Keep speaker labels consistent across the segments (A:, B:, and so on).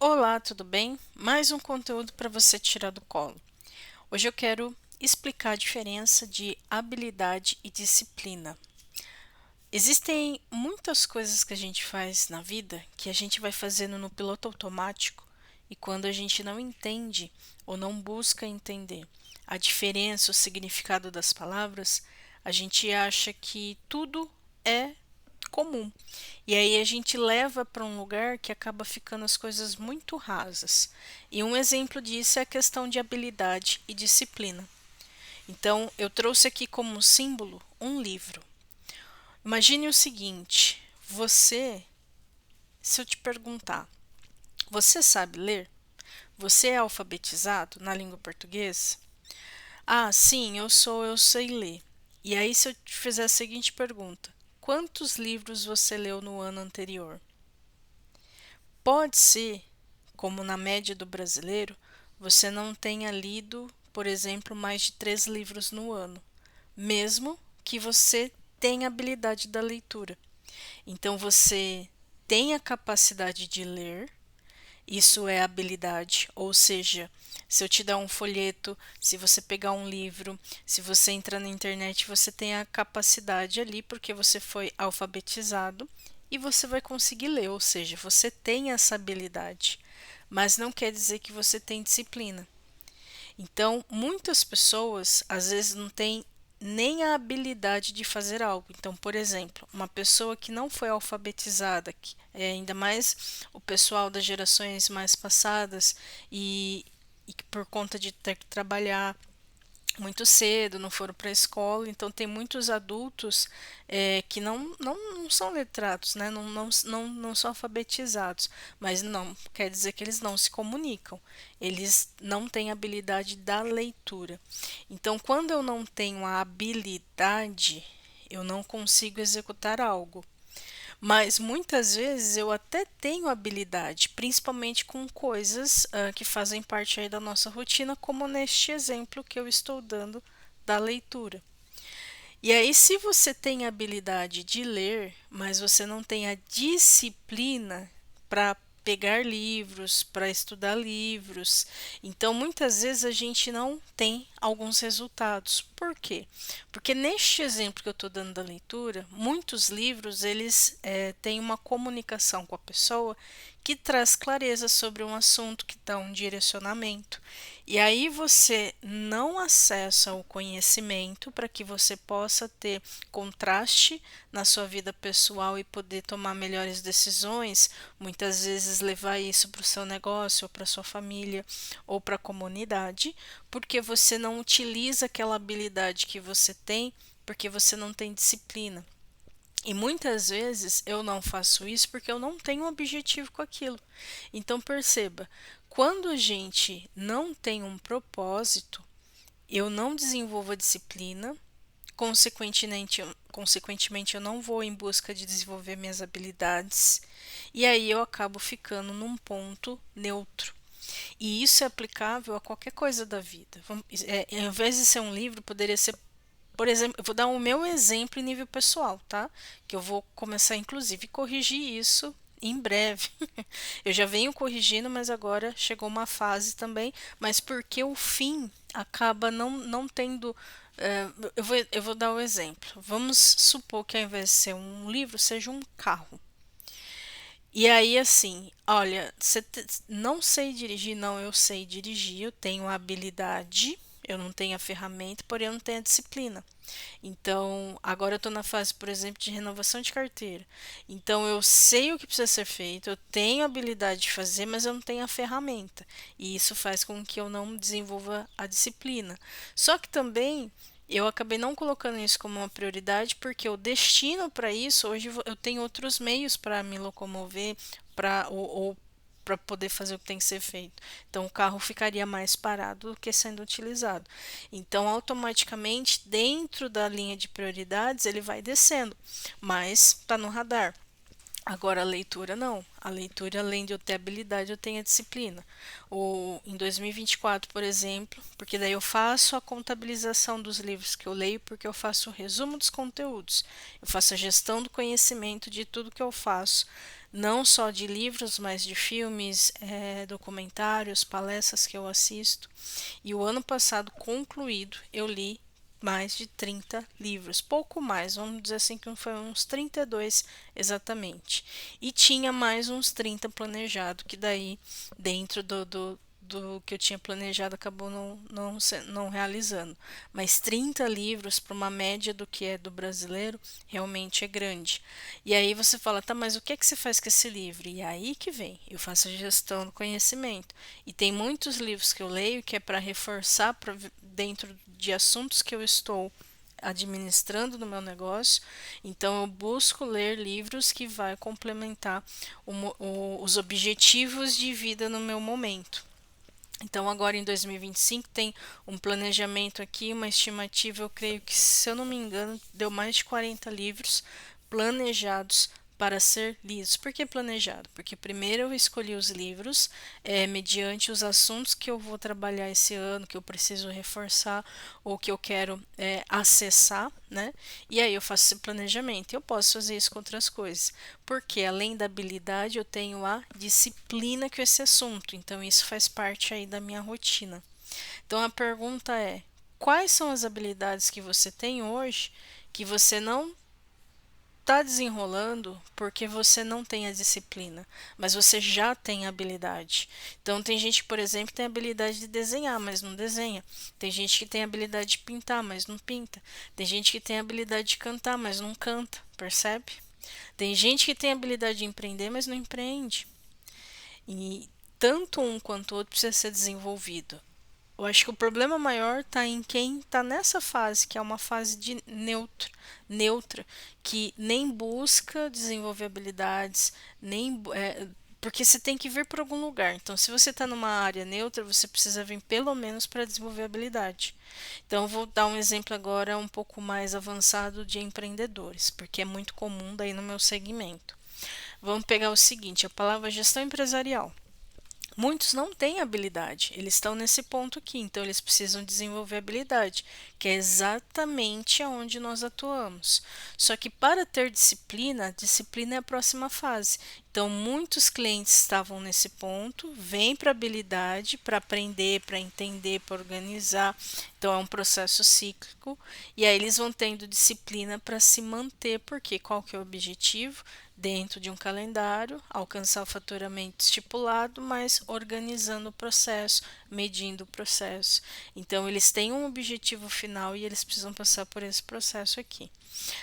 A: Olá, tudo bem? Mais um conteúdo para você tirar do colo. Hoje eu quero explicar a diferença de habilidade e disciplina. Existem muitas coisas que a gente faz na vida que a gente vai fazendo no piloto automático e quando a gente não entende ou não busca entender a diferença, o significado das palavras, a gente acha que tudo é comum. E aí a gente leva para um lugar que acaba ficando as coisas muito rasas. E um exemplo disso é a questão de habilidade e disciplina. Então, eu trouxe aqui como símbolo um livro. Imagine o seguinte: se eu te perguntar, você sabe ler? Você é alfabetizado na língua portuguesa? Ah, sim, eu sei ler. E aí, se eu te fizer a seguinte pergunta: quantos livros você leu no ano anterior? Pode ser, como na média do brasileiro, você não tenha lido, por exemplo, mais de 3 livros no ano, mesmo que você tenha habilidade da leitura. Então você tem a capacidade de ler, isso é habilidade, ou seja, se eu te dar um folheto, se você pegar um livro, se você entrar na internet, você tem a capacidade ali porque você foi alfabetizado e você vai conseguir ler, ou seja, você tem essa habilidade, mas não quer dizer que você tem disciplina. Então, muitas pessoas às vezes não têm nem a habilidade de fazer algo. Então, por exemplo, uma pessoa que não foi alfabetizada, ainda mais o pessoal das gerações mais passadas e que por conta de ter que trabalhar muito cedo, não foram para a escola, então tem muitos adultos que não são letrados, né? Não são alfabetizados, mas não quer dizer que eles não se comunicam, eles não têm habilidade da leitura. Então, quando eu não tenho a habilidade, eu não consigo executar algo. Mas muitas vezes eu até tenho habilidade, principalmente com coisas que fazem parte aí da nossa rotina, como neste exemplo que eu estou dando da leitura. E aí, se você tem a habilidade de ler, mas você não tem a disciplina para pegar livros, para estudar livros, então muitas vezes a gente não tem alguns resultados. Por quê? Porque neste exemplo que eu estou dando da leitura, muitos livros eles têm uma comunicação com a pessoa que traz clareza sobre um assunto, que dá um direcionamento. E aí você não acessa o conhecimento para que você possa ter contraste na sua vida pessoal e poder tomar melhores decisões, muitas vezes levar isso para o seu negócio, ou para sua família, ou para a comunidade, porque você não utiliza aquela habilidade que você tem, porque você não tem disciplina. E muitas vezes eu não faço isso porque eu não tenho um objetivo com aquilo. Então perceba, quando a gente não tem um propósito, eu não desenvolvo a disciplina, consequentemente eu não vou em busca de desenvolver minhas habilidades, e aí eu acabo ficando num ponto neutro. E isso é aplicável a qualquer coisa da vida. Ao invés de ser um livro, poderia ser, por exemplo, eu vou dar o meu exemplo em nível pessoal, tá? Que eu vou começar, inclusive, a corrigir isso em breve. Eu já venho corrigindo, mas agora chegou uma fase também, mas porque o fim acaba não tendo. Eu vou dar o exemplo. Vamos supor que ao invés de ser um livro, seja um carro. E aí, assim, olha, não sei dirigir, não, eu sei dirigir, eu tenho a habilidade, eu não tenho a ferramenta, porém eu não tenho a disciplina. Então, agora eu estou na fase, por exemplo, de renovação de carteira. Então, eu sei o que precisa ser feito, eu tenho a habilidade de fazer, mas eu não tenho a ferramenta. E isso faz com que eu não desenvolva a disciplina. Só que também eu acabei não colocando isso como uma prioridade porque o destino para isso, hoje eu tenho outros meios para me locomover, ou para poder fazer o que tem que ser feito. Então o carro ficaria mais parado do que sendo utilizado. Então automaticamente dentro da linha de prioridades ele vai descendo, mas está no radar. Agora a leitura não. A leitura, além de eu ter habilidade, eu tenho a disciplina. Ou em 2024, por exemplo, porque daí eu faço a contabilização dos livros que eu leio, porque eu faço o resumo dos conteúdos. Eu faço a gestão do conhecimento de tudo que eu faço, não só de livros, mas de filmes, documentários, palestras que eu assisto. E o ano passado concluído, eu li mais de 30 livros, pouco mais, vamos dizer assim que foi uns 32 exatamente. E tinha mais uns 30 planejado, que daí dentro do que eu tinha planejado acabou não realizando. Mas 30 livros para uma média do que é do brasileiro realmente é grande. E aí você fala, tá, mas o que é que você faz com esse livro? E aí que vem, eu faço a gestão do conhecimento. E tem muitos livros que eu leio que é para reforçar dentro de assuntos que eu estou administrando no meu negócio, então eu busco ler livros que vai complementar os objetivos de vida no meu momento. Então agora em 2025 tem um planejamento aqui, uma estimativa, eu creio que, se eu não me engano, deu mais de 40 livros planejados para ser lidos. Por que planejado? Porque primeiro eu escolhi os livros mediante os assuntos que eu vou trabalhar esse ano, que eu preciso reforçar ou que eu quero acessar, né? E aí eu faço esse planejamento. Eu posso fazer isso com outras coisas, porque além da habilidade eu tenho a disciplina com esse assunto. Então isso faz parte aí da minha rotina. Então a pergunta é: quais são as habilidades que você tem hoje que você não está desenrolando porque você não tem a disciplina, mas você já tem a habilidade. Então tem gente que, por exemplo, tem a habilidade de desenhar, mas não desenha. Tem gente que tem a habilidade de pintar, mas não pinta. Tem gente que tem a habilidade de cantar, mas não canta, percebe? Tem gente que tem a habilidade de empreender, mas não empreende. E tanto um quanto o outro precisa ser desenvolvido. Eu acho que o problema maior está em quem está nessa fase, que é uma fase de neutra, que nem busca desenvolver habilidades, nem porque você tem que vir por algum lugar. Então, se você está numa área neutra, você precisa vir pelo menos para desenvolver habilidade. Então, eu vou dar um exemplo agora um pouco mais avançado de empreendedores, porque é muito comum daí no meu segmento. Vamos pegar o seguinte, a palavra gestão empresarial. Muitos não têm habilidade, eles estão nesse ponto aqui, então eles precisam desenvolver habilidade, que é exatamente aonde nós atuamos. Só que para ter disciplina, disciplina é a próxima fase. Então, muitos clientes estavam nesse ponto, vêm para habilidade, para aprender, para entender, para organizar. Então, é um processo cíclico, e aí eles vão tendo disciplina para se manter, porque qual que é o objetivo? Dentro de um calendário, alcançar o faturamento estipulado, mas organizando o processo, medindo o processo. Então, eles têm um objetivo final e eles precisam passar por esse processo aqui.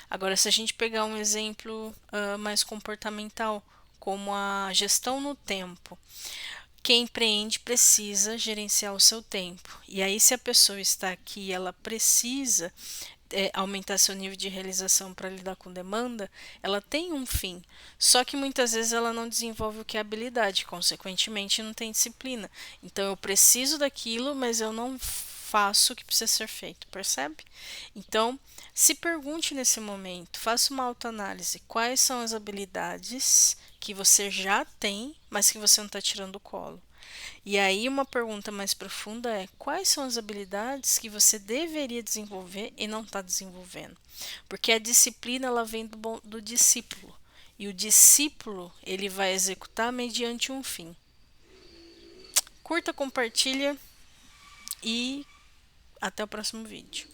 A: Agora, se a gente pegar um exemplo mais comportamental, como a gestão no tempo, quem empreende precisa gerenciar o seu tempo. E aí, se a pessoa está aqui, ela precisa aumentar seu nível de realização para lidar com demanda, ela tem um fim. Só que muitas vezes ela não desenvolve o que é habilidade, consequentemente não tem disciplina. Então eu preciso daquilo, mas eu não faço o que precisa ser feito, percebe? Então, se pergunte nesse momento, faça uma autoanálise, quais são as habilidades que você já tem, mas que você não está tirando do colo. E aí, uma pergunta mais profunda é: quais são as habilidades que você deveria desenvolver e não está desenvolvendo? Porque a disciplina ela vem do discípulo. E o discípulo ele vai executar mediante um fim. Curta, compartilha e até o próximo vídeo.